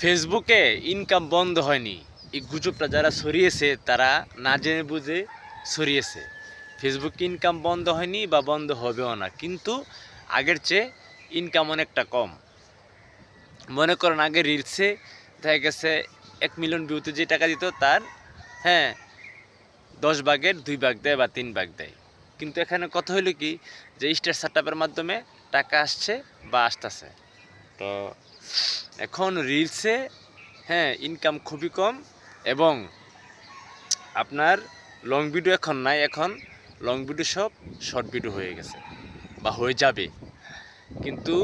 ফেসবুকে ইনকাম বন্ধ হয়নি। এই গুজবটা যারা ছড়িয়েছে তারা না জেনে বুঝে ছড়িয়েছে। ফেসবুকে ইনকাম বন্ধ হয়নি বা বন্ধ হবেও না, কিন্তু আগের চেয়ে ইনকাম অনেকটা কম। মনে করেন আগে রিলসে দেখা গেছে 1 মিলিয়ন ভিউতে যে টাকা দিত তার 10 ভাগের 2 ভাগ দেয় বা 3 ভাগ দেয়। কিন্তু এখানে কথা হলো কি, যে স্টার সেটআপের মাধ্যমে টাকা আসছে বা আসতেছে। তো এখন রিলসে ইনকাম খুবই কম, এবং আপনার লং ভিডিও এখন নাই। এখন লং ভিডিও সব শর্ট ভিডিও হয়ে গেছে বা হয়ে যাবে। কিন্তু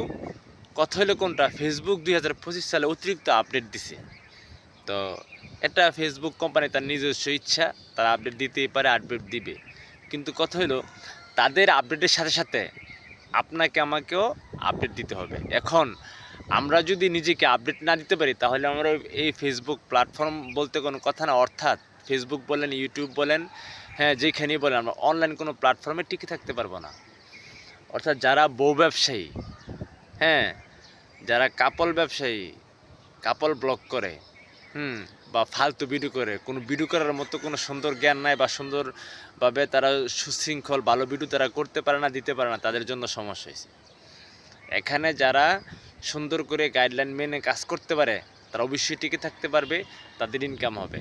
কথা হলো কোনটা, ফেসবুক 2025 সালে অতিরিক্ত আপডেট দিছে। তো এটা ফেসবুক কোম্পানি তার নিজস্ব ইচ্ছা, তারা আপডেট দিতেই পারে, আপডেট দিবে। কিন্তু কথা হলো তাদের আপডেটের সাথে সাথে আপনাকে আমাকেও আপডেট দিতে হবে। এখন আমরা যদি নিজেকে আপডেট না দিতে পারি, তাহলে আমরা এই ফেসবুক প্ল্যাটফর্ম বলতে কোনো কথা না। অর্থাৎ ফেসবুক বলেন, ইউটিউব বলেন, যেখানেই বলেন, আমরা অনলাইন কোনো প্ল্যাটফর্মে টিকে থাকতে পারবো না। অর্থাৎ যারা বউ ব্যবসায়ী, যারা কাপল ব্যবসায়ী, কাপল ব্লগ করে, বা ফালতু ভিডিও করে, কোনো ভিডিও করার মতো কোনো সুন্দর জ্ঞান নাই বা সুন্দরভাবে তারা সুশৃঙ্খল ভালো ভিডিও তারা করতে পারে না, দিতে পারে না, তাদের জন্য সমস্যা হয়েছে। এখানে যারা সুন্দর করে গাইডলাইন মেনে কাজ করতে পারে তারা অবশ্যই টিকে থাকতে পারবে, তাদের ইনকাম হবে।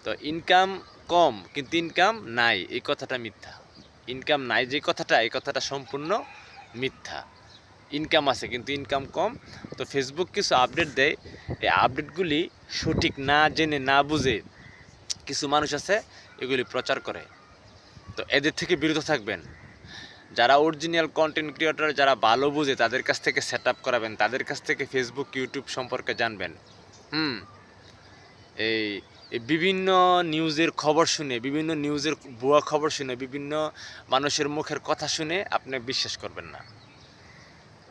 তো ইনকাম কম কিন্তু ইনকাম নাই, এই কথাটা মিথ্যা। ইনকাম নাই যে কথাটা, এই কথাটা সম্পূর্ণ মিথ্যা। ইনকাম আছে কিন্তু ইনকাম কম। তো ফেসবুক কিছু আপডেট দেয়, এই আপডেটগুলি সঠিক না জেনে না বুঝে কিছু মানুষ আছে এগুলি প্রচার করে। তো এদের থেকে বিরত থাকবেন। যারা অরিজিনাল কন্টেন্ট ক্রিয়েটর, যারা ভালো বুঝে, তাদের কাছ থেকে সেট আপ করাবেন, তাদের কাছ থেকে ফেসবুক ইউটিউব সম্পর্কে জানবেন। এই বিভিন্ন নিউজের খবর শুনে, বিভিন্ন নিউজের ভুয়া খবর শুনে, বিভিন্ন মানুষের মুখের কথা শুনে আপনি বিশ্বাস করবেন না।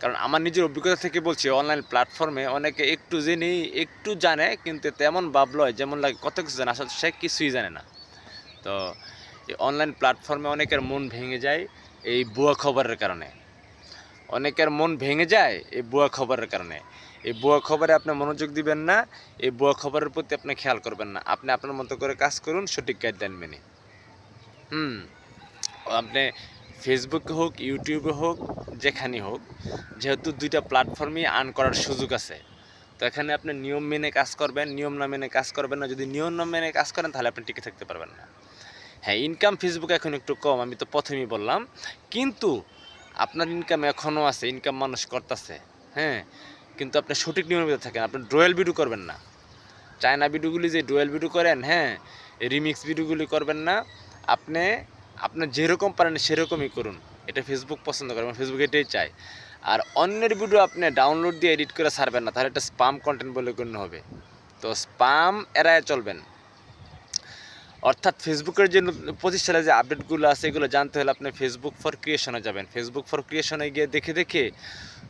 কারণ আমার নিজের অভিজ্ঞতা থেকে বলছি, অনলাইন প্ল্যাটফর্মে অনেকে একটু জেনেই একটু জানে, কিন্তু তেমন ভাবলয় যেমন লাগে কত কিছু জানে, আসলে সে কিছুই জানে না। তো এই অনলাইন প্ল্যাটফর্মে অনেকের মন ভেঙে যায় এই ভুয়া খবরের কারণে। অনেকের মন ভেঙে যায় এই ভুয়া খবরের কারণে। এই ভুয়া খবরে আপনি মনোযোগ দিবেন না, এই ভুয়া খবরের প্রতি আপনি খেয়াল করবেন না। আপনি আপনার মতো করে কাজ করুন সঠিক গাইডলাইন মেনে। আপনি ফেসবুকে হোক, ইউটিউবে হোক, যেখানেই হোক, যেহেতু দুইটা প্ল্যাটফর্মই আর্ন করার সুযোগ আছে, তো এখানে আপনি নিয়ম মেনে কাজ করবেন, নিয়ম না মেনে কাজ করবেন না। যদি নিয়ম না মেনে কাজ করেন তাহলে আপনি টিকে থাকতে পারবেন না। ইনকাম ফেসবুকে এখন একটু কম, আমি তো প্রথমেই বললাম, কিন্তু আপনার ইনকাম এখনও আছে, ইনকাম মানুষ করতেছে। কিন্তু আপনি সঠিক নিয়মের ভিতরে থাকেন। আপনি ডুয়েল ভিডিও করবেন না। চায়না ভিডিওগুলি যে ডুয়েল ভিডিও করেন, রিমিক্স ভিডিওগুলি করবেন না। আপনি আপনার যেরকম পারেন সেরকমই করুন। এটা ফেসবুক পছন্দ করে, এবং ফেসবুক এটাই চায়। আর অন্যের ভিডিও আপনি ডাউনলোড দিয়ে এডিট করে ছাড়বেন না, তাহলে এটা স্পাম কন্টেন্ট বলে গণ্য হবে। তো স্পাম এড়ায় চলবেন। অর্থাৎ ফেসবুকের যে 25 সালে যে আপডেটগুলো আছে, এগুলো জানতে হলে আপনি ফেসবুক ফর ক্রিয়েশনে যাবেন। ফেসবুক ফর ক্রিয়েশনে গিয়ে দেখে দেখে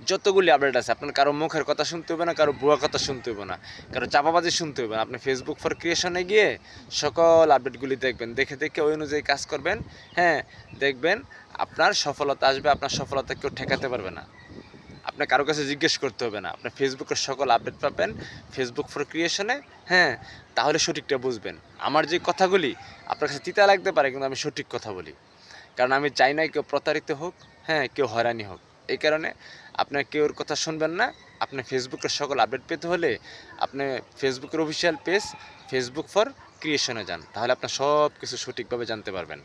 যতগুলি আপডেট আছে, আপনার কারো মুখের কথা শুনতে হবে না, কারো ভুয়া কথা শুনতে হবে না, কারো চাপাবাজি শুনতে হবে না। আপনি ফেসবুক ফর ক্রিয়েশনে গিয়ে সকল আপডেটগুলি দেখবেন, দেখে দেখে ওই অনুযায়ী কাজ করবেন। দেখবেন আপনার সফলতা আসবে, আপনার সফলতা কেউ ঠেকাতে পারবে না। আপনার কারো কাছে জিজ্ঞেস করতে হবে না, আপনি ফেসবুকের সকল আপডেট পাবেন ফেসবুক ফর ক্রিয়েশনে। তাহলে সঠিকটা বুঝবেন। আমার যে কথাগুলি আপনার কাছে তিতা লাগতে পারে, কিন্তু আমি সঠিক কথা বলি। কারণ আমি চাই না কেউ প্রতারিত হোক, কেউ হয়রানি হোক। এই কারণে আপনার কেউর কথা শুনবেন না। আপনি ফেসবুকের সকল আপডেট পেতে হলে আপনি ফেসবুকের অফিসিয়াল পেজ ফেসবুক ফর ক্রিয়েশনে যান, তাহলে আপনার সব কিছু সঠিকভাবে জানতে পারবেন।